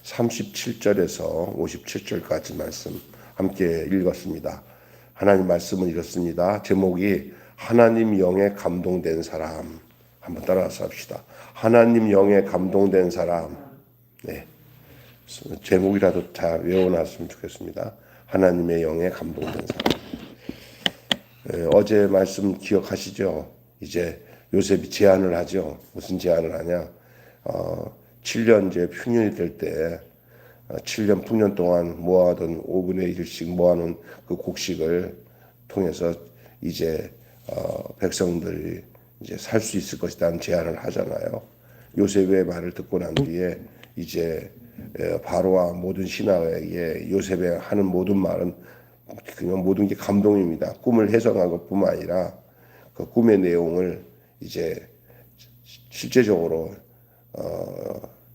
37절에서 57절까지 말씀 함께 읽었습니다. 하나님 말씀은 이렇습니다. 제목이 하나님 영에 감동된 사람. 한번 따라서 합시다. 하나님 영에 감동된 사람. 네, 제목이라도 다 외워놨으면 좋겠습니다. 하나님의 영에 감동된 사람. 어제 말씀 기억하시죠? 이제 요셉이 제안을 하죠. 무슨 제안을 하냐? 7년 이제 풍년이 될 때 7년 풍년 동안 모아둔 5분의 1씩 모아놓은 그 곡식을 통해서 이제 백성들이 이제 살 수 있을 것이라는 제안을 하잖아요. 요셉의 말을 듣고 난 뒤에 이제 바로와 모든 신하에게 요셉이 하는 모든 말은 그냥 모든 게 감동입니다. 꿈을 해석한 것뿐만 아니라 그 꿈의 내용을 이제 실제적으로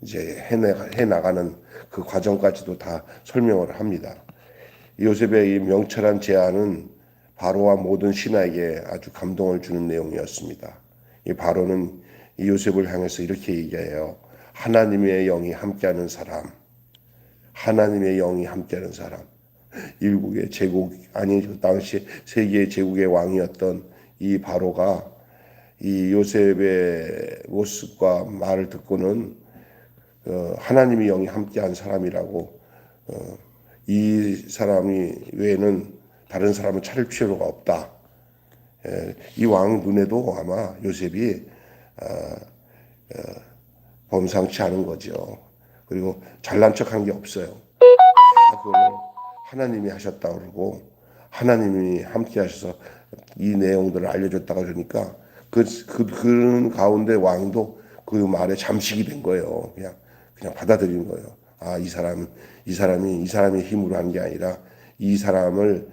이제 해 나가는 그 과정까지도 다 설명을 합니다. 요셉의 이 명철한 제안은 바로와 모든 신하에게 아주 감동을 주는 내용이었습니다. 이 바로는 이 요셉을 향해서 이렇게 얘기해요. 하나님의 영이 함께하는 사람, 하나님의 영이 함께하는 사람. 일국의 제국 아니 그 당시 세계의 제국의 왕이었던 이 바로가 이 요셉의 모습과 말을 듣고는 하나님의 영이 함께한 사람이라고 이 사람이 외에는 다른 사람을 찾을 필요가 없다. 이 왕 눈에도 아마 요셉이 범상치 않은 거죠. 그리고 잘난 척한 게 없어요. 그걸 하나님이 하셨다 그러고 하나님이 함께 하셔서 이 내용들을 알려줬다가 그러니까 그런 가운데 왕도 그 말에 잠식이 된 거예요. 그냥 받아들인 거예요. 아, 이 사람의 힘으로 한 게 아니라 이 사람을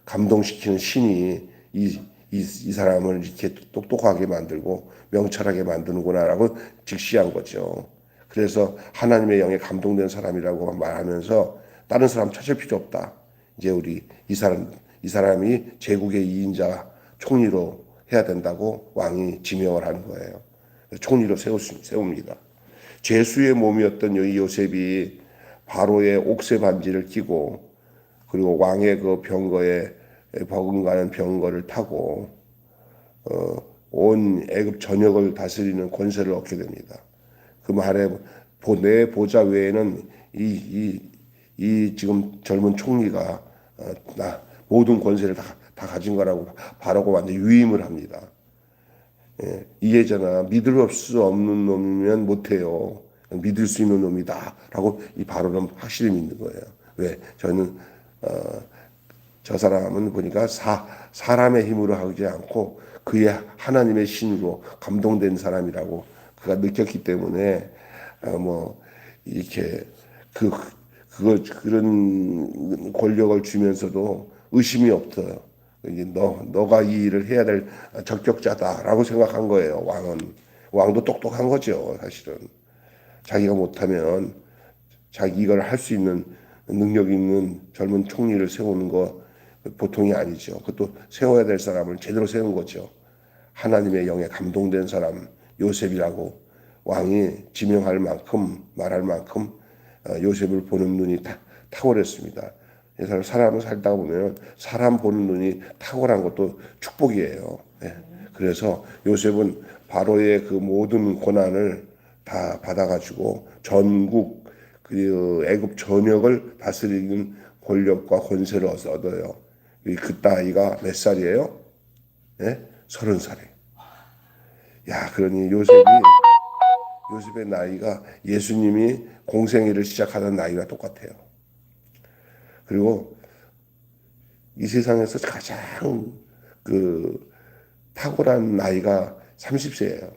감동시키는 신이 이 사람을 이렇게 똑똑하게 만들고 명철하게 만드는구나라고 직시한 거죠. 그래서 하나님의 영에 감동된 사람이라고 말하면서 다른 사람 찾을 필요 없다. 이제 우리 이 사람이 제국의 2인자 총리로 해야 된다고 왕이 지명을 하는 거예요. 총리로 세웁니다. 죄수의 몸이었던 이 요셉이 바로의 옥새 반지를 끼고 그리고 왕의 그 병거에 버금가는 병거를 타고 온 애굽 전역을 다스리는 권세를 얻게 됩니다. 그 말에 내 보좌 외에는 이 지금 젊은 총리가 모든 권세를 다 가진 거라고 바라고 완전 유임을 합니다. 이해잖아. 믿을 수 없는 놈이면 못해요. 믿을 수 있는 놈이다라고 이 바로는 확실히 믿는 거예요. 왜? 저는 저 사람은 보니까 사람의 힘으로 하지 않고 그의 하나님의 신으로 감동된 사람이라고 그가 느꼈기 때문에 뭐 이렇게 그런 권력을 주면서도 의심이 없어요. 너가 이 일을 해야 될 적격자다라고 생각한 거예요. 왕도 똑똑한 거죠. 사실은 자기가 못하면 자기 이걸 할 수 있는 능력 있는 젊은 총리를 세우는 거 보통이 아니죠. 그것도 세워야 될 사람을 제대로 세운 거죠. 하나님의 영에 감동된 사람 요셉이라고 왕이 지명할 만큼 말할 만큼 요셉을 보는 눈이 탁월했습니다. 사람을 살다 보면 사람 보는 눈이 탁월한 것도 축복이에요. 그래서 요셉은 바로의 그 모든 고난을 다 받아가지고 전국 그 애굽 전역을 다스리는 권력과 권세를 얻어요. 그 나이가 몇 살이에요? 30살이에요. 야, 그러니 요셉의 나이가 예수님이 공생애를 시작하는 나이가 똑같아요. 그리고 이 세상에서 가장 그 탁월한 나이가 30세예요.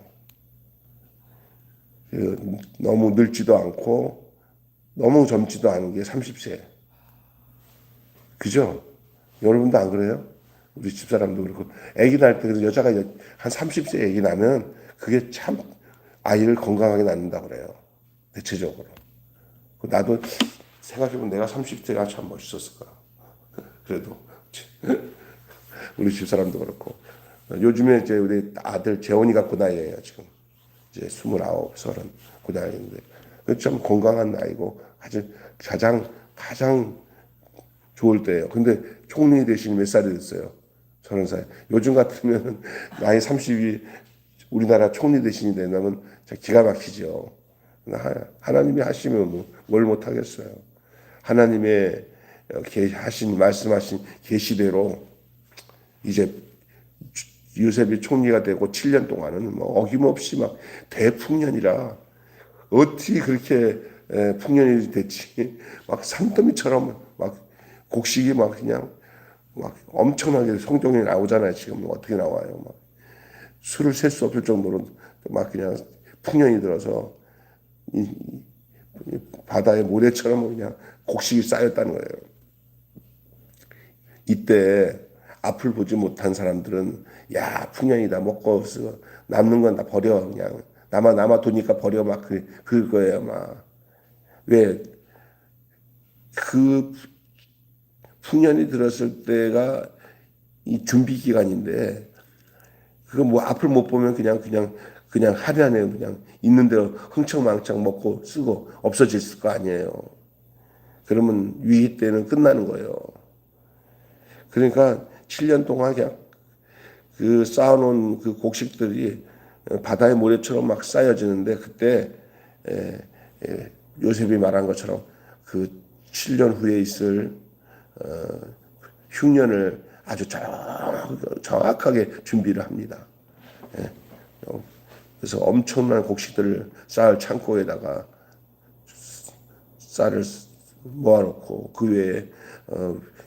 너무 늙지도 않고 너무 젊지도 않은 게 30세. 그죠? 여러분도 안 그래요? 우리 집사람도 그렇고 아기 낳을 때 여자가 한 30세 아기 낳으면 그게 참 아이를 건강하게 낳는다고 그래요. 대체적으로. 나도 생각해보면 내가 30세가 참 멋있었을 거야. 그래도 우리 집사람도 그렇고 요즘에 이제 우리 아들 재원이가 그 나이예요. 지금 이제 29, 30 그 나이인데 좀 건강한 나이고 가장 좋을 때예요. 근데 총리 대신 몇 살이 됐어요? 30살. 요즘 같으면 나이 30이 우리나라 총리 대신이 된다면 기가 막히죠. 하나님이 하시면 뭘 못하겠어요. 하나님의 말씀하신 계시대로 이제 요셉이 총리가 되고 7년 동안은 뭐 어김없이 막 대풍년이라 어떻게 그렇게 풍년이 됐지? 막 산더미처럼 막 곡식이 막 그냥 막 엄청나게 성경에 나오잖아요. 지금 어떻게 나와요? 막 수를 셀 수 없을 정도로 막 그냥 풍년이 들어서 이 바다의 모래처럼 그냥 곡식이 쌓였다는 거예요. 이때 앞을 보지 못한 사람들은 야 풍년이다 먹고 남는 건 다 버려 그냥 남아 도니까 버려 막 그거예요 막 왜 그 풍년이 들었을 때가 이 준비 기간인데 그거 뭐 앞을 못 보면 그냥 하루 안에 그냥 있는 대로 흥청망청 먹고 쓰고 없어질 거 아니에요. 그러면 위기 때는 끝나는 거예요. 그러니까 7년 동안 그냥 그 쌓아놓은 그 곡식들이 바다의 모래처럼 막 쌓여지는데 그때 에, 요셉이 말한 것처럼 그 7년 후에 있을 흉년을 아주 정확하게 준비를 합니다. 그래서 엄청난 곡식들을 쌓을 창고에다가 쌀을 모아놓고 그 외에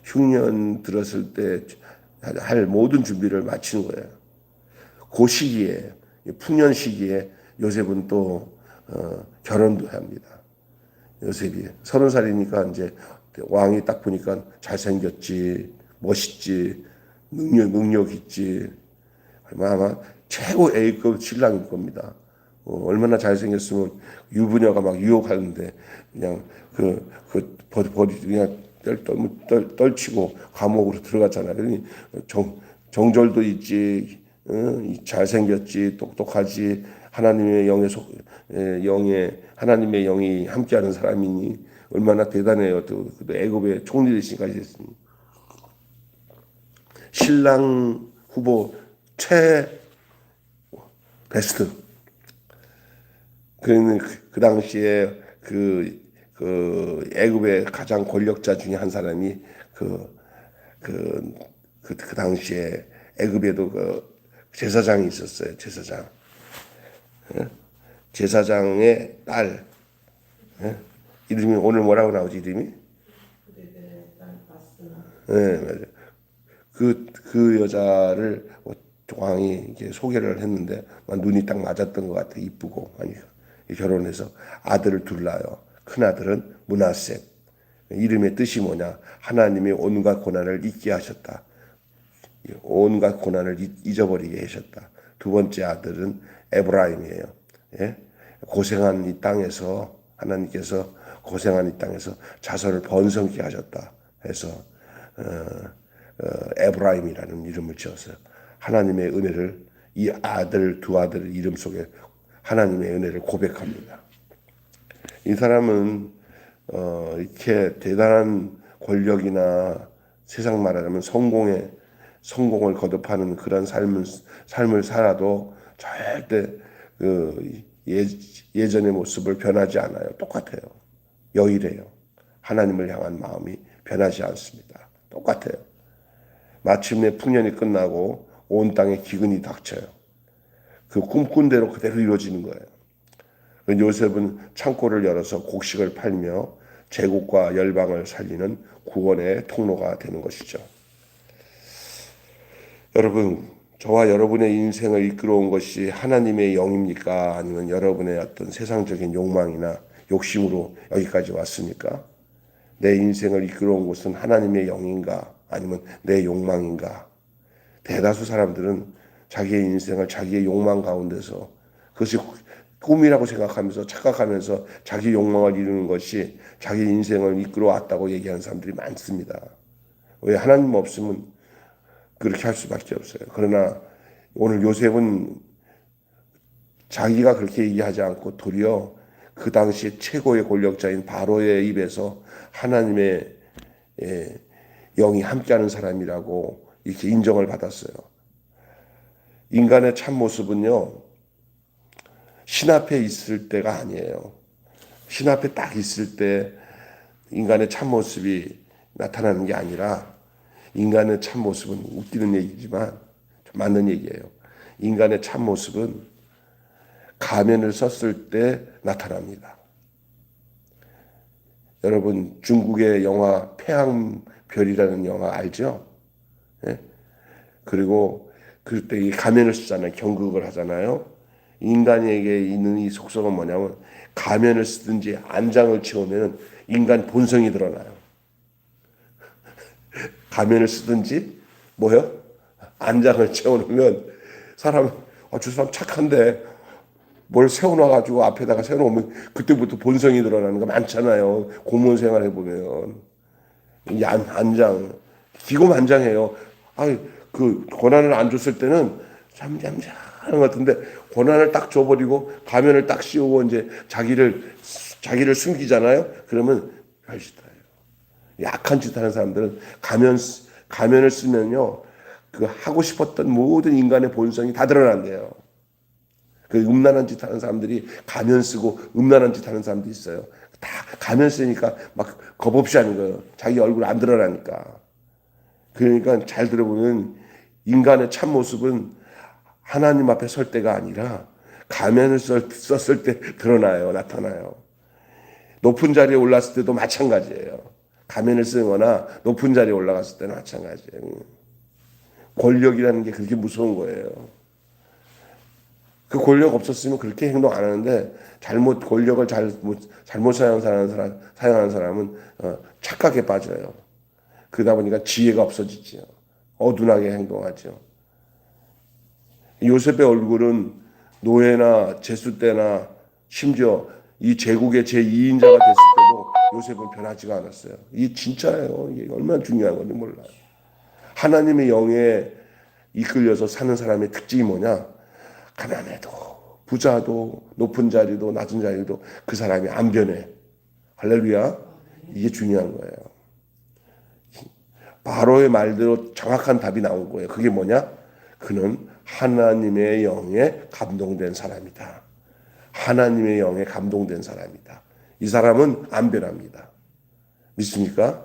흉년 들었을 때 할 모든 준비를 마치는 거예요. 그 시기에 풍년 시기에 요셉은 또 결혼도 합니다. 요셉이 30살이니까 이제 왕이 딱 보니까 잘생겼지, 멋있지, 능력 있지. 아마 최고 A급 신랑일 겁니다. 얼마나 잘생겼으면 유부녀가 막 유혹하는데 그냥 그냥 떨치고 감옥으로 들어갔잖아요. 그러니 정절도 있지, 잘생겼지, 똑똑하지, 하나님의 영이 함께하는 사람이니 얼마나 대단해요. 또 애굽의 총리 대신까지 됐으니 신랑 후보 최 베스트. 그 당시에 그 애굽의 가장 권력자 중에 한 사람이 그 당시에 애굽에도 그 제사장이 있었어요. 제사장의 딸. 이름이 오늘 뭐라고 나오지 이름이? 네, 맞아요. 그 여자를 왕이 이렇게 소개를 했는데 눈이 딱 맞았던 것 같아. 이쁘고 하니까 결혼해서 아들을 둘 낳아요. 큰 아들은 므낫셋. 이름의 뜻이 뭐냐? 하나님의 온갖 고난을 잊게 하셨다. 온갖 고난을 잊어버리게 하셨다. 두 번째 아들은 에브라임이에요. 예? 고생한 이 땅에서 하나님께서 고생한 이 땅에서 자손을 번성케 하셨다. 해서 에브라임이라는 이름을 지었어요. 하나님의 은혜를 이 두 아들 이름 속에 하나님의 은혜를 고백합니다. 이 사람은 이렇게 대단한 권력이나 세상 말하자면 성공을 거듭하는 그런 삶을 살아도 절대 예전의 모습을 변하지 않아요. 똑같아요. 여일해요. 하나님을 향한 마음이 변하지 않습니다. 똑같아요. 마침내 풍년이 끝나고 온 땅에 기근이 닥쳐요. 그 꿈꾼 대로 그대로 이루어지는 거예요. 요셉은 창고를 열어서 곡식을 팔며 제국과 열방을 살리는 구원의 통로가 되는 것이죠. 여러분, 저와 여러분의 인생을 이끌어온 것이 하나님의 영입니까? 아니면 여러분의 어떤 세상적인 욕망이나 욕심으로 여기까지 왔습니까? 내 인생을 이끌어온 것은 하나님의 영인가? 아니면 내 욕망인가? 대다수 사람들은 자기의 인생을 자기의 욕망 가운데서 그것이 꿈이라고 생각하면서 착각하면서 자기 욕망을 이루는 것이 자기 인생을 이끌어 왔다고 얘기하는 사람들이 많습니다. 왜 하나님 없으면 그렇게 할 수밖에 없어요. 그러나 오늘 요셉은 자기가 그렇게 얘기하지 않고 도리어 그 당시 최고의 권력자인 바로의 입에서 하나님의 영이 함께하는 사람이라고 이렇게 인정을 받았어요. 인간의 참 모습은요, 신 앞에 있을 때가 아니에요. 신 앞에 딱 있을 때 인간의 참 모습이 나타나는 게 아니라, 인간의 참 모습은, 웃기는 얘기지만 맞는 얘기예요. 인간의 참 모습은 가면을 썼을 때 나타납니다. 여러분, 중국의 영화 태양별이라는 영화 알죠? 예? 그리고 그때 이 가면을 쓰잖아요. 경극을 하잖아요. 인간에게 있는 이 속성은 뭐냐면, 가면을 쓰든지 안장을 채우면 인간 본성이 드러나요. 가면을 쓰든지 뭐요? 안장을 채워놓으면 사람, 저 사람 착한데 뭘 세워놔가지고 앞에다가 세워놓으면 그때부터 본성이 드러나는 거 많잖아요. 공무원 생활 해보면. 이 안장, 기고만장해요. 그 권한을 안 줬을 때는 잠잠잠한 것 같은데, 권한을 딱 줘버리고 가면을 딱 씌우고 이제 자기를 숨기잖아요. 그러면 별짓다예요. 약한 짓 하는 사람들은 가면을 쓰면요, 그 하고 싶었던 모든 인간의 본성이 다 드러난대요. 그 음란한 짓 하는 사람들이 가면 쓰고 음란한 짓 하는 사람도 있어요. 다 가면 쓰니까 막 겁없이 하는 거예요. 자기 얼굴 안 드러나니까. 그러니까 잘 들어보면 인간의 참 모습은 하나님 앞에 설 때가 아니라 가면을 썼을 때 드러나요. 나타나요. 높은 자리에 올랐을 때도 마찬가지예요. 가면을 쓰거나 높은 자리에 올라갔을 때는 마찬가지예요. 권력이라는 게 그렇게 무서운 거예요. 그 권력 없었으면 그렇게 행동 안 하는데, 권력을 잘못 사용하는 사람은 착각에 빠져요. 그러다 보니까 지혜가 없어지죠. 어둔하게 행동하죠. 요셉의 얼굴은 노예나 제수 때나 심지어 이 제국의 제2인자가 됐을 때도 요셉은 변하지가 않았어요. 이게 진짜예요. 이게 얼마나 중요한 건지 몰라요. 하나님의 영에 이끌려서 사는 사람의 특징이 뭐냐? 가난해도 부자도 높은 자리도 낮은 자리도 그 사람이 안 변해. 할렐루야. 이게 중요한 거예요. 바로의 말대로 정확한 답이 나온 거예요. 그게 뭐냐? 그는 하나님의 영에 감동된 사람이다. 하나님의 영에 감동된 사람이다. 이 사람은 안 변합니다. 믿습니까?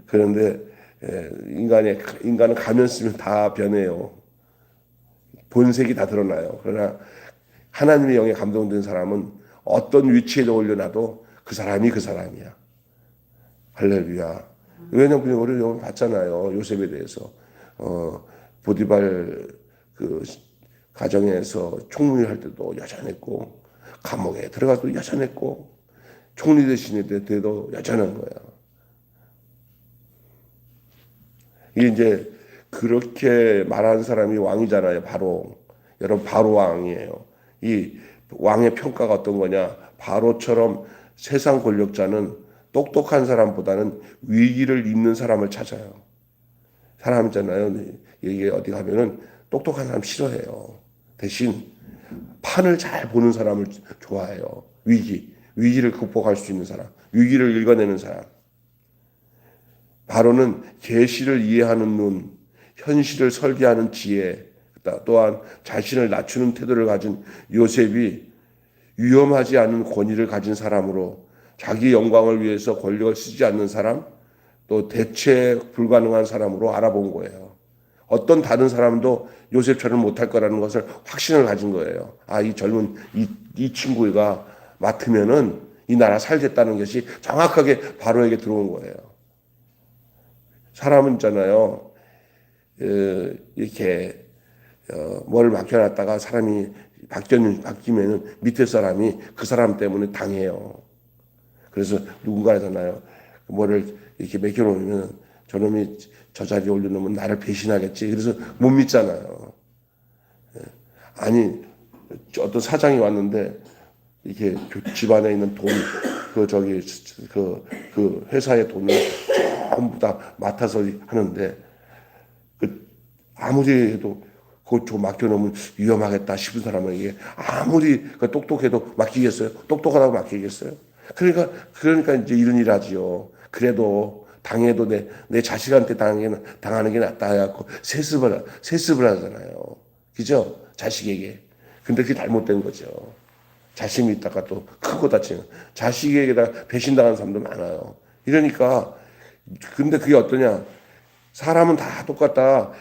그런데 인간은 가면 쓰면 다 변해요. 본색이 다 드러나요. 그러나 하나님의 영에 감동된 사람은 어떤 위치에 올려놔도 그 사람이 그 사람이야. 할렐루야. 왜냐면 우리 여러분 봤잖아요. 요셉에 대해서. 보디발 그 가정에서 총리할 때도 여전했고, 감옥에 들어가도 여전했고, 총리 되신 때도 여전한 거야. 이게 이제 그렇게 말하는 사람이 왕이잖아요. 바로. 여러분, 바로 왕이에요. 이 왕의 평가가 어떤 거냐? 바로처럼 세상 권력자는 똑똑한 사람보다는 위기를 잇는 사람을 찾아요. 사람 있잖아요. 이게 어디 가면은 똑똑한 사람 싫어해요. 대신 판을 잘 보는 사람을 좋아해요. 위기를 극복할 수 있는 사람, 위기를 읽어내는 사람. 바로는 계시를 이해하는 눈, 현실을 설계하는 지혜, 또한 자신을 낮추는 태도를 가진 요셉이 위험하지 않은 권위를 가진 사람으로, 자기 영광을 위해서 권력을 쓰지 않는 사람, 또 대체 불가능한 사람으로 알아본 거예요. 어떤 다른 사람도 요셉처럼 못할 거라는 것을 확신을 가진 거예요. 이 젊은 이 친구가 맡으면은 이 나라 살겠다는 것이 정확하게 바로에게 들어온 거예요. 사람은 있잖아요. 이렇게 뭘 맡겨놨다가 사람이 바뀌면은 밑에 사람이 그 사람 때문에 당해요. 그래서 누군가 하잖아요. 뭐를 이렇게 맡겨놓으면 저놈이 저 자리에 올려놓으면 나를 배신하겠지. 그래서 못 믿잖아요. 아니, 어떤 사장이 왔는데 이렇게 집안에 있는 돈, 그 회사의 돈을 전부 다 맡아서 하는데, 아무리 해도 그거 좀 맡겨놓으면 위험하겠다 싶은 사람에게 아무리 똑똑해도 맡기겠어요? 똑똑하다고 맡기겠어요? 그러니까 이제 이런 일 하지요. 그래도 당해도 내 자식한테 당하는 게 낫다 해갖고 세습을 하잖아요. 그죠? 자식에게. 근데 그게 잘못된 거죠. 자식이 있다가 또 크고 다치는. 자식에게다 배신당하는 사람도 많아요. 이러니까, 근데 그게 어떠냐. 사람은 다 똑같다.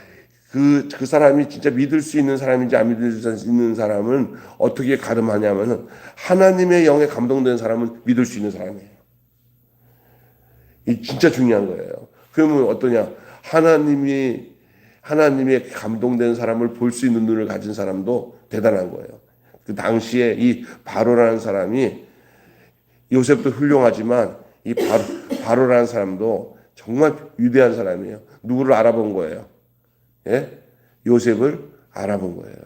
그 사람이 진짜 믿을 수 있는 사람인지 안 믿을 수 있는 사람은 어떻게 가름하냐면은 하나님의 영에 감동된 사람은 믿을 수 있는 사람이에요. 이 진짜 중요한 거예요. 그러면 어떠냐? 하나님의 감동된 사람을 볼 수 있는 눈을 가진 사람도 대단한 거예요. 그 당시에 이 바로라는 사람이 요셉도 훌륭하지만 이 바로라는 사람도 정말 위대한 사람이에요. 누구를 알아본 거예요? 예? 요셉을 알아본 거예요.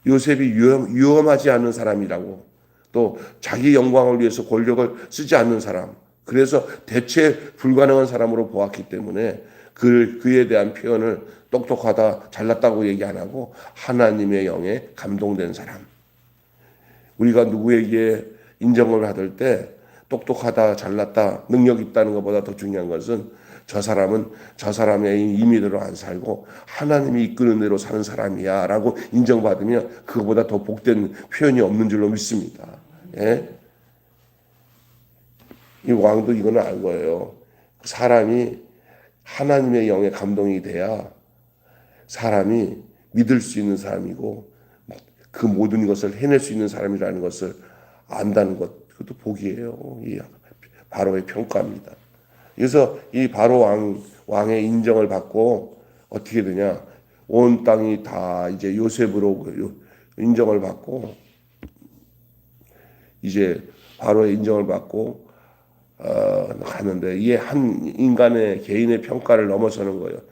요셉이 위험하지 않은 사람이라고, 또 자기 영광을 위해서 권력을 쓰지 않는 사람, 그래서 대체 불가능한 사람으로 보았기 때문에 그에 대한 표현을 똑똑하다, 잘났다고 얘기 안 하고 하나님의 영에 감동된 사람. 우리가 누구에게 인정을 받을 때 똑똑하다, 잘났다, 능력 있다는 것보다 더 중요한 것은 저 사람은 저 사람의 임의대로 안 살고 하나님이 이끄는 대로 사는 사람이야 라고 인정받으면 그거보다 더 복된 표현이 없는 줄로 믿습니다. 예? 이 왕도 이거는 알 거예요. 사람이 하나님의 영에 감동이 돼야 사람이 믿을 수 있는 사람이고 그 모든 것을 해낼 수 있는 사람이라는 것을 안다는 것, 그것도 복이에요. 이 바로의 평가입니다. 그래서 이 바로 왕의 인정을 받고 어떻게 되냐? 온 땅이 다 이제 요셉으로 인정을 받고 이제 바로의 인정을 받고 가는데 이게 한 인간의 개인의 평가를 넘어서는 거예요.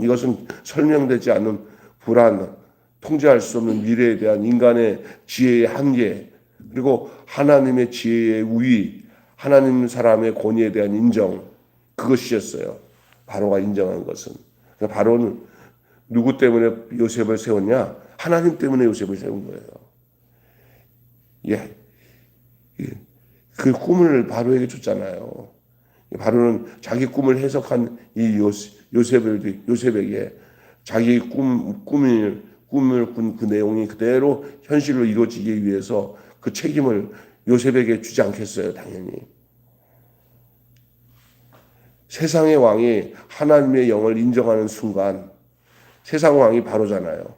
이것은 설명되지 않는 불안, 통제할 수 없는 미래에 대한 인간의 지혜의 한계, 그리고 하나님의 지혜의 우위, 하나님 사람의 권위에 대한 인정, 그것이었어요. 바로가 인정한 것은. 그러니까 바로는 누구 때문에 요셉을 세웠냐? 하나님 때문에 요셉을 세운 거예요. 예. 그 꿈을 바로에게 줬잖아요. 바로는 자기 꿈을 해석한 이 요셉에게 자기 꿈을 꾼 그 내용이 그대로 현실로 이루어지기 위해서 그 책임을 요셉에게 주지 않겠어요, 당연히. 세상의 왕이 하나님의 영을 인정하는 순간, 세상 왕이 바로잖아요.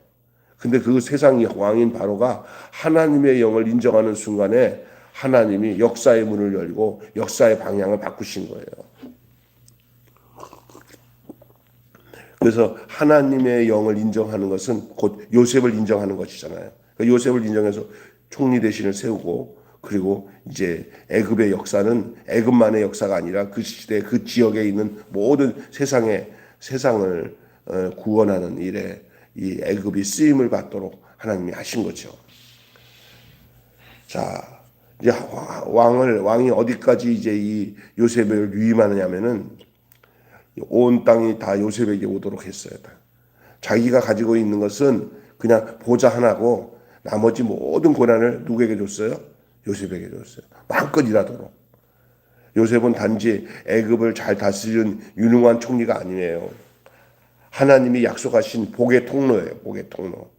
근데 그 세상 왕인 바로가 하나님의 영을 인정하는 순간에 하나님이 역사의 문을 열고 역사의 방향을 바꾸신 거예요. 그래서 하나님의 영을 인정하는 것은 곧 요셉을 인정하는 것이잖아요. 요셉을 인정해서 총리 대신을 세우고, 그리고 이제 애굽의 역사는 애굽만의 역사가 아니라 그 시대 그 지역에 있는 모든 세상을 구원하는 일에 이 애굽이 쓰임을 받도록 하나님이 하신 거죠. 자, 이제 왕이 어디까지 이제 이 요셉을 위임하느냐면은 온 땅이 다 요셉에게 오도록 했어요. 자기가 가지고 있는 것은 그냥 보좌 하나고 나머지 모든 권한을 누구에게 줬어요? 요셉에게 줬어요. 마음껏 일하도록. 요셉은 단지 애굽을 잘 다스리는 유능한 총리가 아니에요. 하나님이 약속하신 복의 통로예요. 복의 통로.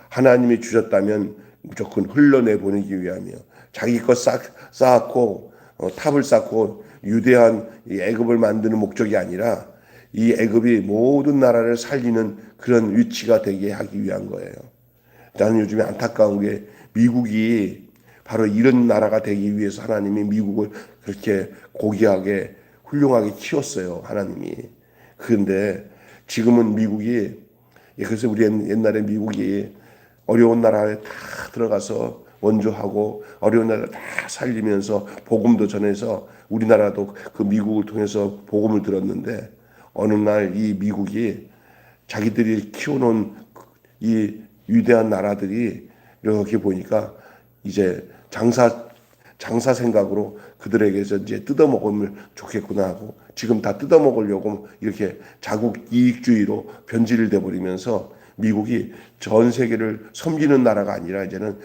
하나님이 주셨다면 무조건 흘러내보내기 위하며 자기 것 쌓고 탑을 쌓고 유대한 이 애굽을 만드는 목적이 아니라 이 애굽이 모든 나라를 살리는 그런 위치가 되게 하기 위한 거예요. 나는 요즘에 안타까운 게 미국이 바로 이런 나라가 되기 위해서 하나님이 미국을 그렇게 고귀하게 훌륭하게 키웠어요. 하나님이. 그런데 지금은 미국이, 그래서 우리 옛날에 미국이 어려운 나라에 다 들어가서 원조하고 어려운 나라 다 살리면서 복음도 전해서 우리나라도 그 미국을 통해서 복음을 들었는데 어느 날 이 미국이 자기들이 키워놓은 이 위대한 나라들이 이렇게 보니까 이제 장사 생각으로 그들에게서 이제 뜯어먹으면 좋겠구나 하고 지금 다 뜯어먹으려고 이렇게 자국 이익주의로 변질돼 버리면서 미국이 전 세계를 섬기는 나라가 아니라 이제는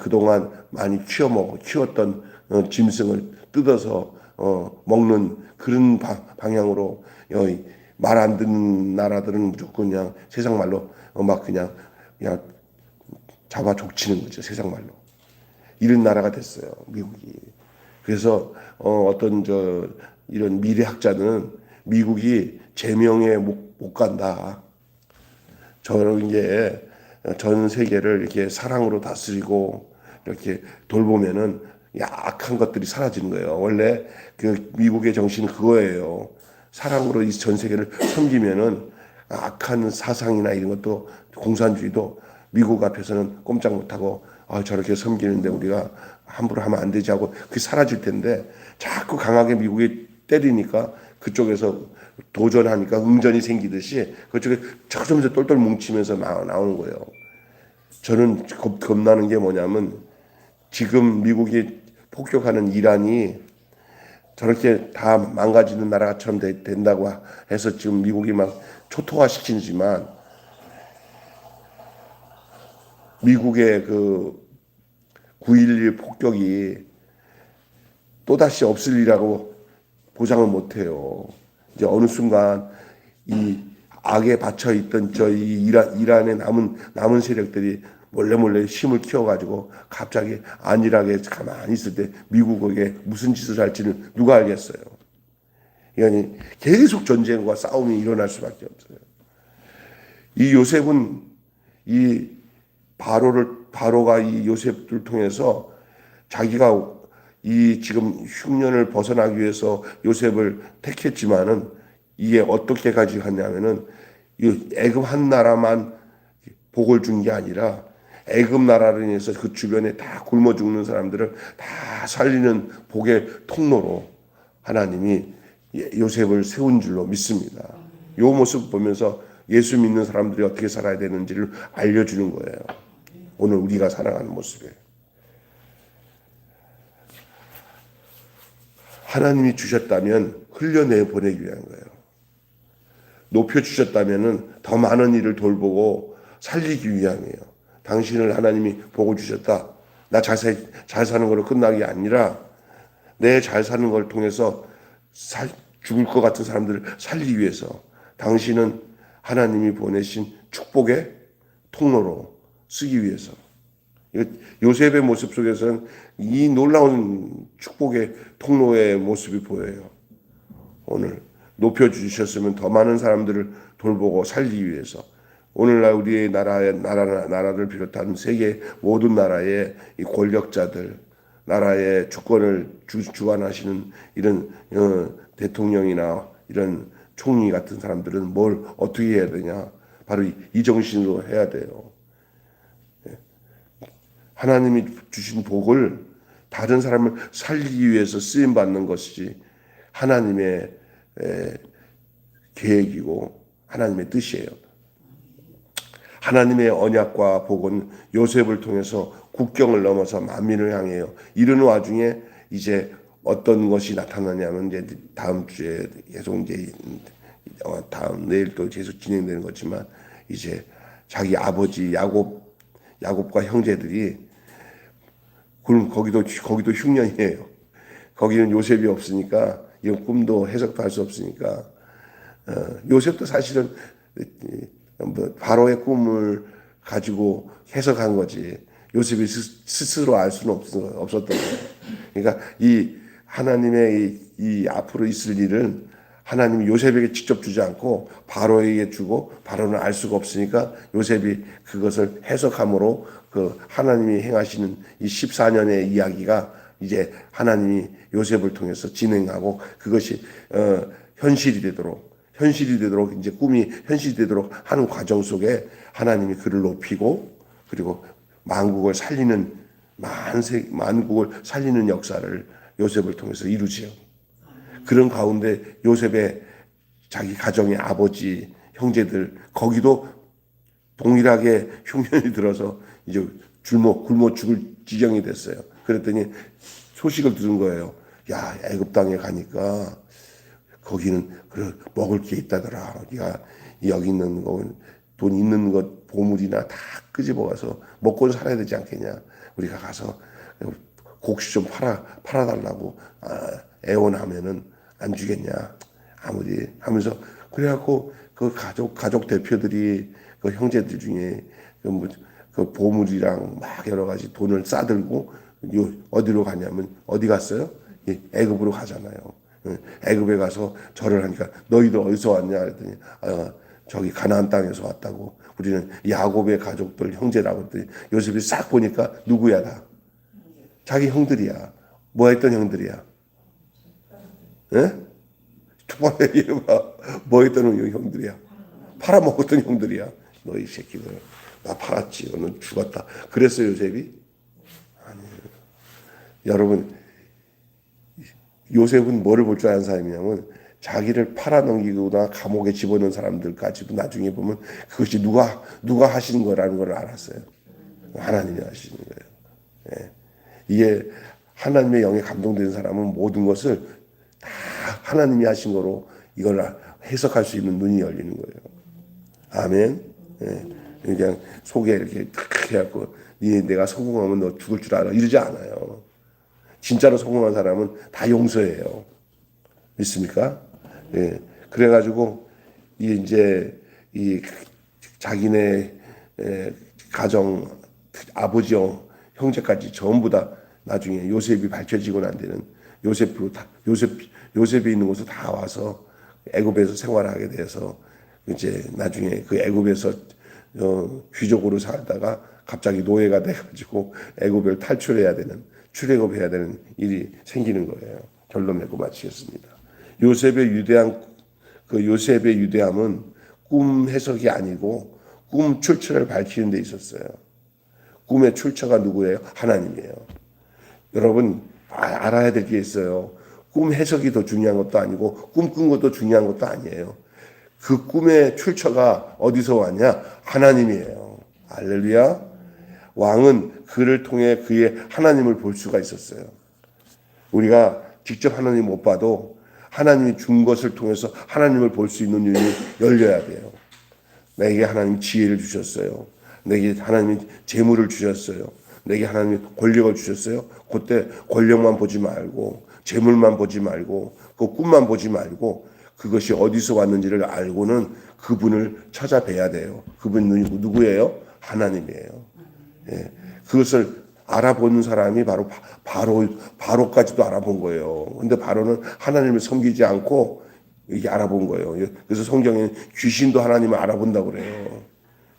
그동안 많이 키웠던 짐승을 뜯어서 먹는 그런 방향으로 말 안 듣는 나라들은 무조건 그냥 세상 말로 막 그냥 잡아 족치는 거죠. 세상 말로. 이런 나라가 됐어요. 미국이. 그래서 어떤 이런 미래학자는 미국이 제명에 못 간다. 저런 게 전 세계를 이렇게 사랑으로 다스리고 이렇게 돌보면은 약한 것들이 사라지는 거예요. 원래 그 미국의 정신은 그거예요. 사랑으로 이 전 세계를 섬기면은 악한 사상이나 이런 것도 공산주의도 미국 앞에서는 꼼짝 못하고 저렇게 섬기는데 우리가 함부로 하면 안 되지 하고 그게 사라질 텐데 자꾸 강하게 미국이 때리니까 그쪽에서 도전하니까 응전이 생기듯이 그쪽에 점점 똘똘 뭉치면서 나오는 거예요. 저는 겁나는 게 뭐냐면 지금 미국이 폭격하는 이란이 저렇게 다 망가지는 나라처럼 된다고 해서 지금 미국이 막 초토화시키지만 미국의 그 9.11 폭격이 또다시 없을 일이라고 보장을 못해요. 이제 어느 순간 이 악에 받쳐 있던 이 이란의 남은 세력들이 몰래 힘을 키워가지고 갑자기 안일하게 가만히 있을 때 미국에게 무슨 짓을 할지는 누가 알겠어요. 이건 계속 전쟁과 싸움이 일어날 수밖에 없어요. 이 요셉은 이 바로가 이 요셉을 통해서 자기가 이 지금 흉년을 벗어나기 위해서 요셉을 택했지만은 이게 어떻게 가져갔냐면은 이 애굽 한 나라만 복을 준 게 아니라 애굽 나라로 인해서 그 주변에 다 굶어 죽는 사람들을 다 살리는 복의 통로로 하나님이 요셉을 세운 줄로 믿습니다. 이 모습 보면서 예수 믿는 사람들이 어떻게 살아야 되는지를 알려주는 거예요. 오늘 우리가 살아가는 모습에 하나님이 주셨다면 흘려내 보내기 위한 거예요. 높여주셨다면 더 많은 일을 돌보고 살리기 위함이에요. 당신을 하나님이 복을 주셨다. 나 잘 사는 걸로 끝나기 게 아니라 내 잘 사는 걸 통해서 죽을 것 같은 사람들을 살리기 위해서 당신은 하나님이 보내신 축복의 통로로 쓰기 위해서. 요셉의 모습 속에서는 이 놀라운 축복의 통로의 모습이 보여요. 오늘 높여주셨으면 더 많은 사람들을 돌보고 살리기 위해서 오늘날 우리의 나라를 비롯한 세계 모든 나라의 이 권력자들, 나라의 주권을 주관하시는 이런 대통령이나 이런 총리 같은 사람들은 뭘 어떻게 해야 되냐? 바로 이 정신으로 해야 돼요. 하나님이 주신 복을 다른 사람을 살리기 위해서 쓰임 받는 것이지 하나님의 계획이고 하나님의 뜻이에요. 하나님의 언약과 복은 요셉을 통해서 국경을 넘어서 만민을 향해요. 이르는 와중에 이제 어떤 것이 나타나냐면 이제 다음 주에 계속 이제 내일 또 계속 진행되는 거지만 이제 자기 아버지 야곱과 형제들이 그럼 거기도 흉년이에요. 거기는 요셉이 없으니까 이런 꿈도 해석도 할 수 없으니까 요셉도 사실은 바로의 꿈을 가지고 해석한 거지 요셉이 스스로 알 수는 없었던 거예요. 그러니까 이 하나님의 이 앞으로 있을 일은 하나님이 요셉에게 직접 주지 않고 바로에게 주고 바로는 알 수가 없으니까 요셉이 그것을 해석함으로 그 하나님이 행하시는 이 14년의 이야기가 이제 하나님이 요셉을 통해서 진행하고 그것이 현실이 되도록 이제 꿈이 현실이 되도록 하는 과정 속에 하나님이 그를 높이고 그리고 만국을 살리는 역사를 요셉을 통해서 이루지요. 그런 가운데 요셉의 자기 가정의 아버지, 형제들 거기도 동일하게 흉년이 들어서 이제 굶어 죽을 지경이 됐어요. 그랬더니 소식을 들은 거예요. 야, 애굽 땅에 가니까 거기는 그래 먹을 게 있다더라. 네가 여기 있는 거, 돈 있는 것 보물이나 다 끄집어 가서 먹고는 살아야 되지 않겠냐. 우리가 가서 곡식 좀 팔아달라고 애원하면은 안 주겠냐. 아무리 하면서 그래갖고 그 가족 대표들이 그 형제들 중에 그 보물이랑 막 여러 가지 돈을 싸들고 어디로 가냐면 어디 갔어요? 애굽으로 가잖아요. 애굽에 가서 절을 하니까 너희들 어디서 왔냐 그랬더니 저기 가나안 땅에서 왔다고. 우리는 야곱의 가족들 형제라고 그랬더니 요셉이 싹 보니까 누구야 다? 자기 형들이야. 뭐 했던 형들이야? 예? 똑바로 얘기해봐. 뭐 했던 형들이야? 팔아먹었던 형들이야. 너희 새끼들. 나 팔았지. 너는 죽었다. 그랬어요 요셉이? 아니에요. 여러분 요셉은 뭐를 볼 줄 아는 사람이냐면 자기를 팔아넘기거나 감옥에 집어넣은 사람들까지도 나중에 보면 그것이 누가 하시는 거라는 걸 알았어요. 하나님이 하시는 거예요. 예. 이게 하나님의 영에 감동된 사람은 모든 것을 다 하나님이 하신 거로 이걸 해석할 수 있는 눈이 열리는 거예요. 아멘. 예. 그냥 속에 이렇게 탁 해갖고 내가 성공하면 너 죽을 줄 알아 이러지 않아요. 진짜로 성공한 사람은 다 용서해요. 믿습니까? 예. 그래가지고 이제 이 자기네 가정 아버지요 형제까지 전부 다 나중에 요셉이 밝혀지고 난 데는 요셉이 있는 곳에 다 와서 애굽에서 생활하게 돼서 이제 나중에 그 애굽에서 귀족으로 살다가 갑자기 노예가 돼가지고 애굽을 탈출해야 되는 출애굽해야 되는 일이 생기는 거예요. 결론 맺고 마치겠습니다. 요셉의 유대함은 꿈 해석이 아니고 꿈 출처를 밝히는 데 있었어요. 꿈의 출처가 누구예요? 하나님이에요. 여러분 알아야 될 게 있어요. 꿈 해석이 더 중요한 것도 아니고 꿈 꾼 것도 중요한 것도 아니에요. 그 꿈의 출처가 어디서 왔냐? 하나님이에요. 할렐루야. 왕은 그를 통해 그의 하나님을 볼 수가 있었어요. 우리가 직접 하나님 못 봐도 하나님이 준 것을 통해서 하나님을 볼 수 있는 눈이 열려야 돼요. 내게 하나님 지혜를 주셨어요. 내게 하나님이 재물을 주셨어요. 내게 하나님이 권력을 주셨어요. 그때 권력만 보지 말고 재물만 보지 말고 그 꿈만 보지 말고 그것이 어디서 왔는지를 알고는 그분을 찾아뵈야 돼요. 그분 눈이 누구예요? 하나님이에요. 예. 그것을 알아보는 사람이 바로 바로까지도 알아본 거예요. 근데 바로는 하나님을 섬기지 않고 이게 알아본 거예요. 그래서 성경에는 귀신도 하나님을 알아본다고 그래요.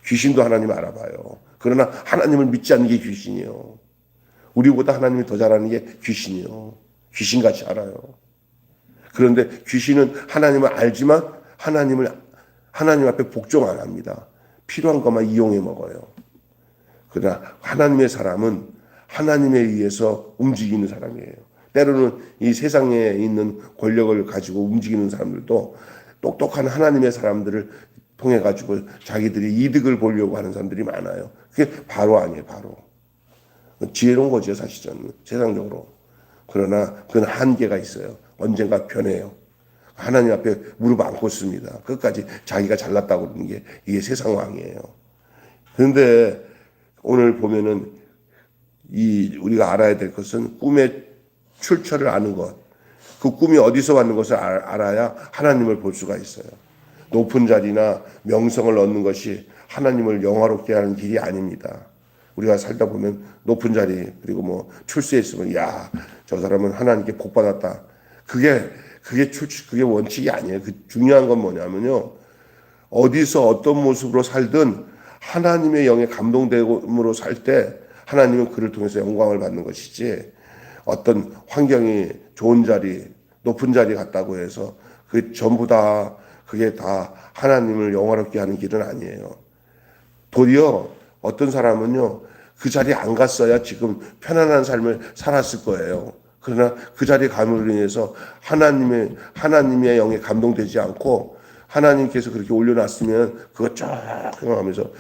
귀신도 하나님을 알아봐요. 그러나 하나님을 믿지 않는 게 귀신이요. 우리보다 하나님이 더 잘하는 게 귀신이요. 귀신같이 알아요. 그런데 귀신은 하나님을 알지만 하나님 앞에 복종 안 합니다. 필요한 것만 이용해 먹어요. 그러나 하나님의 사람은 하나님에 의해서 움직이는 사람이에요. 때로는 이 세상에 있는 권력을 가지고 움직이는 사람들도 똑똑한 하나님의 사람들을 통해 가지고 자기들이 이득을 보려고 하는 사람들이 많아요. 그게 바로 아니에요. 바로 지혜로운 거죠. 사실은 세상적으로. 그러나 그건 한계가 있어요. 언젠가 변해요. 하나님 앞에 무릎 안 꿇습니다. 끝까지 자기가 잘났다고 그러는 게 이게 세상 왕이에요. 그런데 오늘 보면은 우리가 알아야 될 것은 꿈의 출처를 아는 것. 그 꿈이 어디서 왔는 것을 알아야 하나님을 볼 수가 있어요. 높은 자리나 명성을 얻는 것이 하나님을 영화롭게 하는 길이 아닙니다. 우리가 살다 보면 높은 자리 그리고 뭐 출세했으면 야, 저 사람은 하나님께 복 받았다. 그게 원칙이 아니에요. 그 중요한 건 뭐냐면요. 어디서 어떤 모습으로 살든 하나님의 영에 감동됨으로 살 때 하나님은 그를 통해서 영광을 받는 것이지 어떤 환경이 좋은 자리, 높은 자리 같다고 해서 그 전부 다 그게 다 하나님을 영화롭게 하는 길은 아니에요. 도리어 어떤 사람은요. 그 자리에 안 갔어야 지금 편안한 삶을 살았을 거예요. 그러나 그 자리에 감으로 인해서 하나님의 영에 감동되지 않고 하나님께서 그렇게 올려놨으면 그거 쫙 생각하면서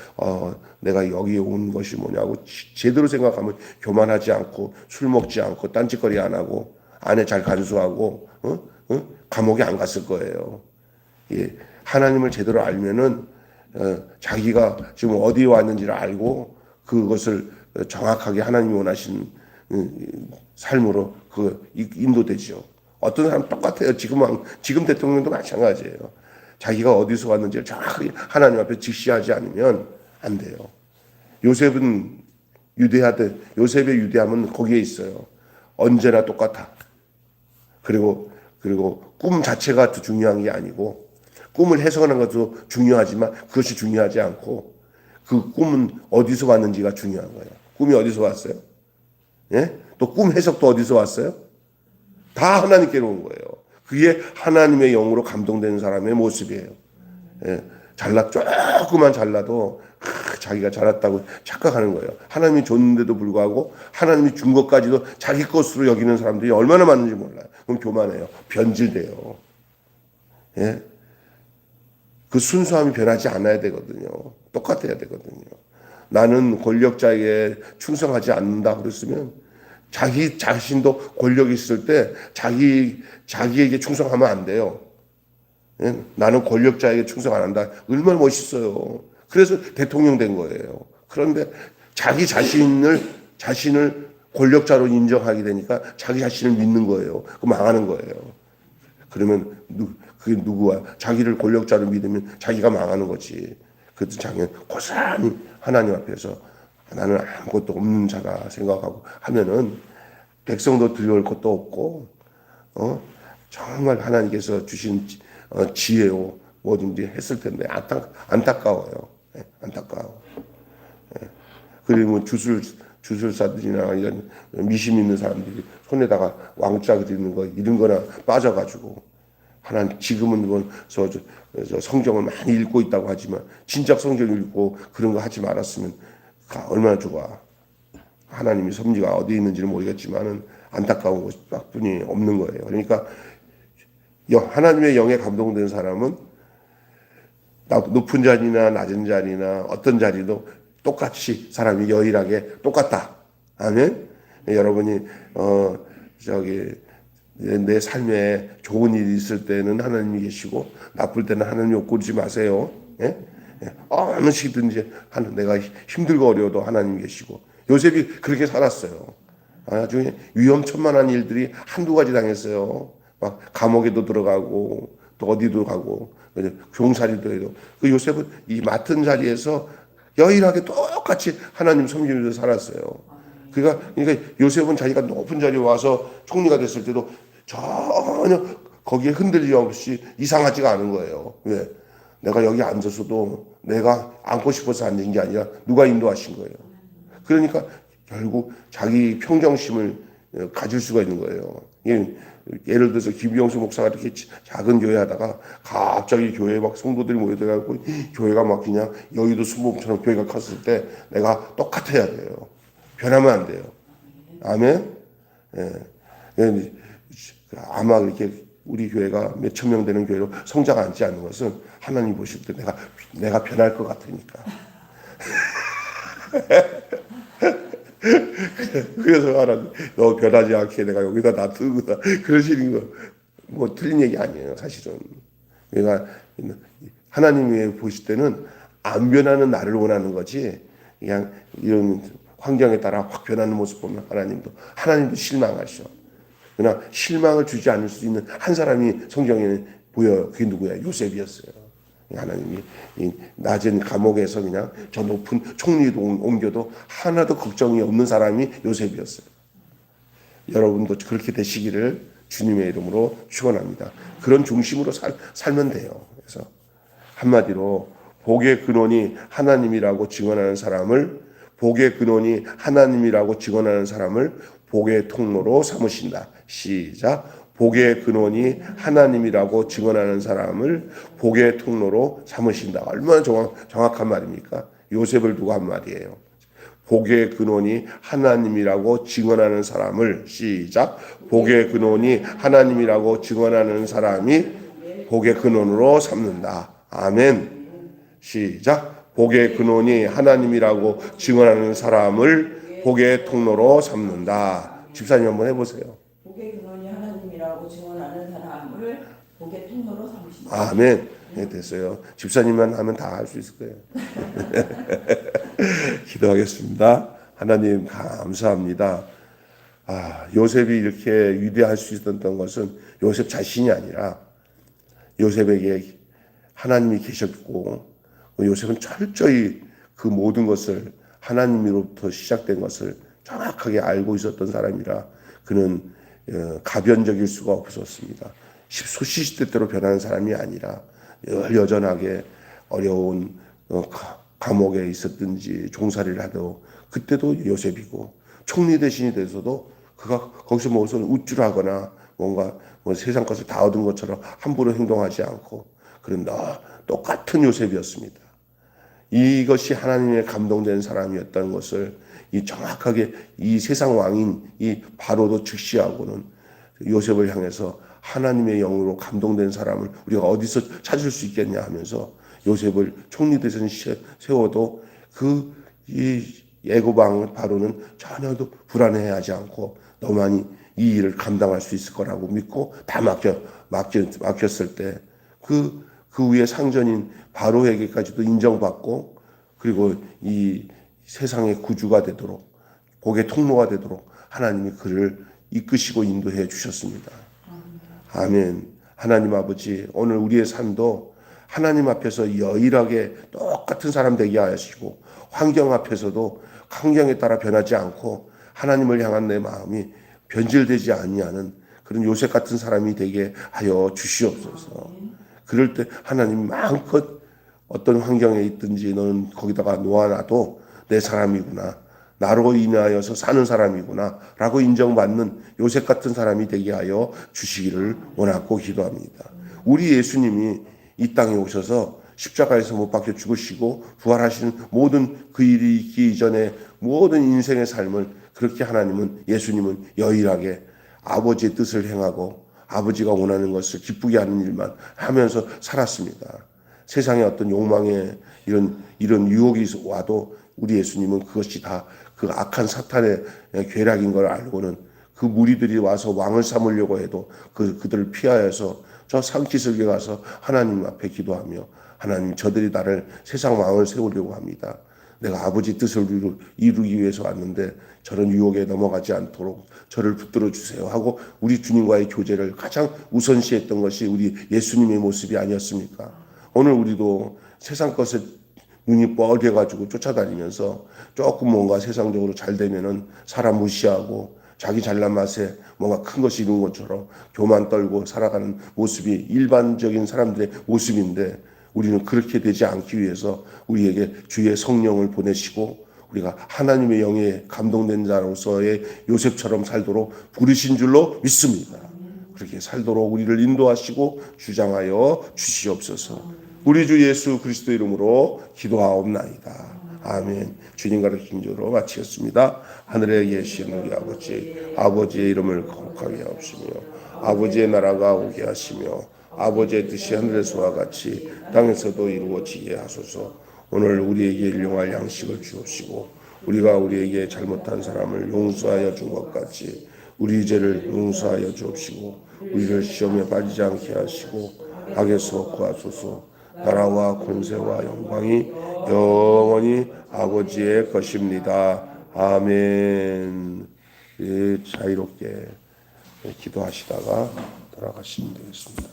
내가 여기에 온 것이 뭐냐고 제대로 생각하면 교만하지 않고 술 먹지 않고 딴짓거리 안 하고 아내 잘 간수하고 감옥에 안 갔을 거예요. 예, 하나님을 제대로 알면은 자기가 지금 어디에 왔는지를 알고 그것을 정확하게 하나님이 원하시는 삶으로 그 인도되죠. 어떤 사람 똑같아요. 지금 대통령도 마찬가지예요. 자기가 어디서 왔는지를 정확하게 하나님 앞에 직시하지 않으면 안 돼요. 요셉은 요셉의 유대함은 거기에 있어요. 언제나 똑같아. 그리고 꿈 자체가 더 중요한 게 아니고 꿈을 해석하는 것도 중요하지만 그것이 중요하지 않고 그 꿈은 어디서 왔는지가 중요한 거예요. 꿈이 어디서 왔어요? 예? 또 꿈 해석도 어디서 왔어요? 다 하나님께로 온 거예요. 그게 하나님의 영으로 감동되는 사람의 모습이에요. 예. 조금만 잘나도 자기가 잘났다고 착각하는 거예요. 하나님이 줬는데도 불구하고 하나님이 준 것까지도 자기 것으로 여기는 사람들이 얼마나 많은지 몰라요. 그럼 교만해요. 변질돼요. 예? 그 순수함이 변하지 않아야 되거든요. 똑같아야 되거든요. 나는 권력자에게 충성하지 않는다 그랬으면 자기 자신도 권력이 있을 때 자기에게 충성하면 안 돼요. 예? 나는 권력자에게 충성 안 한다. 얼마나 멋있어요. 그래서 대통령 된 거예요. 그런데 자기 자신을 권력자로 인정하게 되니까 자기 자신을 믿는 거예요. 그 망하는 거예요. 그러면 그게 누구야? 자기를 권력자로 믿으면 자기가 망하는 거지. 그것도 자기는 고스란히 하나님 앞에서 나는 아무것도 없는 자라 생각하고 하면은 백성도 두려울 것도 없고 정말 하나님께서 주신 지혜로 뭐든지 했을 텐데 안타까워요. 네, 안타까워. 네. 그리고 주술사들이나 이런 미심 있는 사람들이 손에다가 왕자 그리는 거 이런 거나 빠져가지고 하나님 지금은 저 성경을 많이 읽고 있다고 하지만 진작 성경을 읽고 그런 거 하지 말았으면 얼마나 좋아. 하나님이 섭리가 어디 있는지는 모르겠지만은 안타까운 것뿐이 없는 거예요. 그러니까 하나님의 영에 감동된 사람은 높은 자리나 낮은 자리나 어떤 자리도 똑같이 사람이 여일하게 똑같다. 아멘. 여러분이 내 삶에 좋은 일이 있을 때는 하나님이 계시고 나쁠 때는 하나님이 없고르지 마세요. 예? 어느 시든지 내가 힘들고 어려워도 하나님이 계시고 요셉이 그렇게 살았어요. 아주 위험천만한 일들이 한두 가지 당했어요. 막 감옥에도 들어가고 또 어디도 가고 종살이도 해도 그 요셉은 이 맡은 자리에서 여일하게 똑같이 하나님 섬기면서 살았어요. 그러니까 요셉은 자기가 높은 자리에 와서 총리가 됐을 때도 전혀 거기에 흔들림 없이 이상하지가 않은 거예요. 왜? 내가 여기 앉아서도 내가 앉고 싶어서 앉은 게 아니라 누가 인도하신 거예요. 그러니까 결국 자기 평정심을 가질 수가 있는 거예요. 예를 들어서 김영수 목사가 이렇게 작은 교회 하다가 갑자기 교회에 막 성도들이 모여들어가고 교회가 막 그냥 여의도 수목처럼 교회가 컸을 때 내가 똑같아야 돼요. 변하면 안 돼요. 아멘? 예. 아마 그렇게 우리 교회가 몇천 명 되는 교회로 성장하지 않는 것은 하나님 보실 때 내가 변할 것 같으니까. 그래서 하나님 너 변하지 않게 내가 여기다 놔두고다 그러시는 거 뭐 틀린 얘기 아니에요 사실은. 그러니까 하나님이 보실 때는 안 변하는 나를 원하는 거지 그냥 이런 환경에 따라 확 변하는 모습 보면 하나님도 실망하셔. 그러나 실망을 주지 않을 수 있는 한 사람이 성경에 보여요. 그게 누구야? 요셉이었어요. 하나님이 이 낮은 감옥에서 그냥 저 높은 총리도 옮겨도 하나도 걱정이 없는 사람이 요셉이었어요. 여러분도 그렇게 되시기를 주님의 이름으로 축원합니다. 그런 중심으로 살면 돼요. 그래서 한마디로 복의 근원이 하나님이라고 증언하는 사람을 복의 근원이 하나님이라고 증언하는 사람을 복의 통로로 삼으신다. 시작. 복의 근원이 하나님이라고 증언하는 사람을 복의 통로로 삼으신다. 얼마나 정확한 말입니까? 요셉을 두고 한 말이에요. 복의 근원이 하나님이라고 증언하는 사람을 시작. 복의 근원이 하나님이라고 증언하는 사람이 복의 근원으로 삼는다. 아멘. 시작. 복의 근원이 하나님이라고 증언하는 사람을 복의 통로로 삼는다. 집사님 한번 해보세요. 복의 근원이 하나님이라고 증언하는 사람을 복의 통로로 삼으신다. 아멘. 네, 됐어요. 집사님만 하면 다 할 수 있을 거예요. 기도하겠습니다. 하나님 감사합니다. 요셉이 이렇게 위대할 수 있었던 것은 요셉 자신이 아니라 요셉에게 하나님이 계셨고, 요셉은 철저히 그 모든 것을 하나님으로부터 시작된 것을 정확하게 알고 있었던 사람이라 그는 가변적일 수가 없었습니다. 소시시대대로 변하는 사람이 아니라 여전하게 어려운 감옥에 있었든지 종살이를 하도 그때도 요셉이고, 총리 대신이 돼서도 그가 거기서 무슨 우쭐하거나 뭔가 세상 것을 다 얻은 것처럼 함부로 행동하지 않고 그런 똑같은 요셉이었습니다. 이것이 하나님의 감동된 사람이었다는 것을 정확하게 이 세상 왕인 이 바로도 즉시하고는 요셉을 향해서 하나님의 영으로 감동된 사람을 우리가 어디서 찾을 수 있겠냐 하면서 요셉을 총리 대신 세워도 이 애고방 바로는 전혀도 불안해하지 않고 너만이 이 일을 감당할 수 있을 거라고 믿고 다 맡겼을 때 그 위에 상전인 바로에게까지도 인정받고, 그리고 이 세상의 구주가 되도록 복의 통로가 되도록 하나님이 그를 이끄시고 인도해 주셨습니다. 아멘. 하나님 아버지, 오늘 우리의 삶도 하나님 앞에서 여일하게 똑같은 사람 되게 하시고, 환경 앞에서도 환경에 따라 변하지 않고 하나님을 향한 내 마음이 변질되지 아니하는 그런 요셉 같은 사람이 되게 하여 주시옵소서. 그럴 때 하나님 마음껏 어떤 환경에 있든지 너는 거기다가 놓아놔도 내 사람이구나, 나로 인하여서 사는 사람이구나 라고 인정받는 요셉 같은 사람이 되게 하여 주시기를 원하고 기도합니다. 우리 예수님이 이 땅에 오셔서 십자가에서 못 박혀 죽으시고 부활하시는 모든 그 일이 있기 이전에 모든 인생의 삶을 그렇게 예수님은 여일하게 아버지의 뜻을 행하고 아버지가 원하는 것을 기쁘게 하는 일만 하면서 살았습니다. 세상에 어떤 욕망에 이런 유혹이 와도 우리 예수님은 그것이 다 그 악한 사탄의 괴락인 걸 알고는 그 무리들이 와서 왕을 삼으려고 해도 그들을 피하여서 저 산기슭에 가서 하나님 앞에 기도하며, 하나님, 저들이 나를 세상 왕을 세우려고 합니다. 내가 아버지 뜻을 이루기 위해서 왔는데 저런 유혹에 넘어가지 않도록 저를 붙들어 주세요 하고 우리 주님과의 교제를 가장 우선시했던 것이 우리 예수님의 모습이 아니었습니까? 오늘 우리도 세상 것에 눈이 뻘개가지고 쫓아다니면서 조금 뭔가 세상적으로 잘 되면은 사람 무시하고 자기 잘난 맛에 뭔가 큰 것이 이룬 것처럼 교만 떨고 살아가는 모습이 일반적인 사람들의 모습인데, 우리는 그렇게 되지 않기 위해서 우리에게 주의 성령을 보내시고 우리가 하나님의 영에 감동된 자로서의 요셉처럼 살도록 부르신 줄로 믿습니다. 그렇게 살도록 우리를 인도하시고 주장하여 주시옵소서. 우리 주 예수 그리스도 이름으로 기도하옵나이다. 아멘. 주님 가르친 대로 마치겠습니다. 하늘에 계신 우리 아버지의 이름을 거룩하게 하옵시며 아버지의 나라가 오게 하시며 아버지의 뜻이 하늘에서와 같이 땅에서도 이루어지게 하소서. 오늘 우리에게 일용할 양식을 주옵시고 우리가 우리에게 잘못한 사람을 용서하여 준 것 같이 우리 죄를 용서하여 주옵시고 우리를 시험에 빠지지 않게 하시고 악에서 구하소서. 나라와 권세와 영광이 영원히 아버지의 것입니다. 아멘. 자유롭게 기도하시다가 돌아가시면 되겠습니다.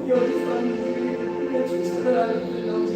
여기서 우리가 주차를 하는데 너무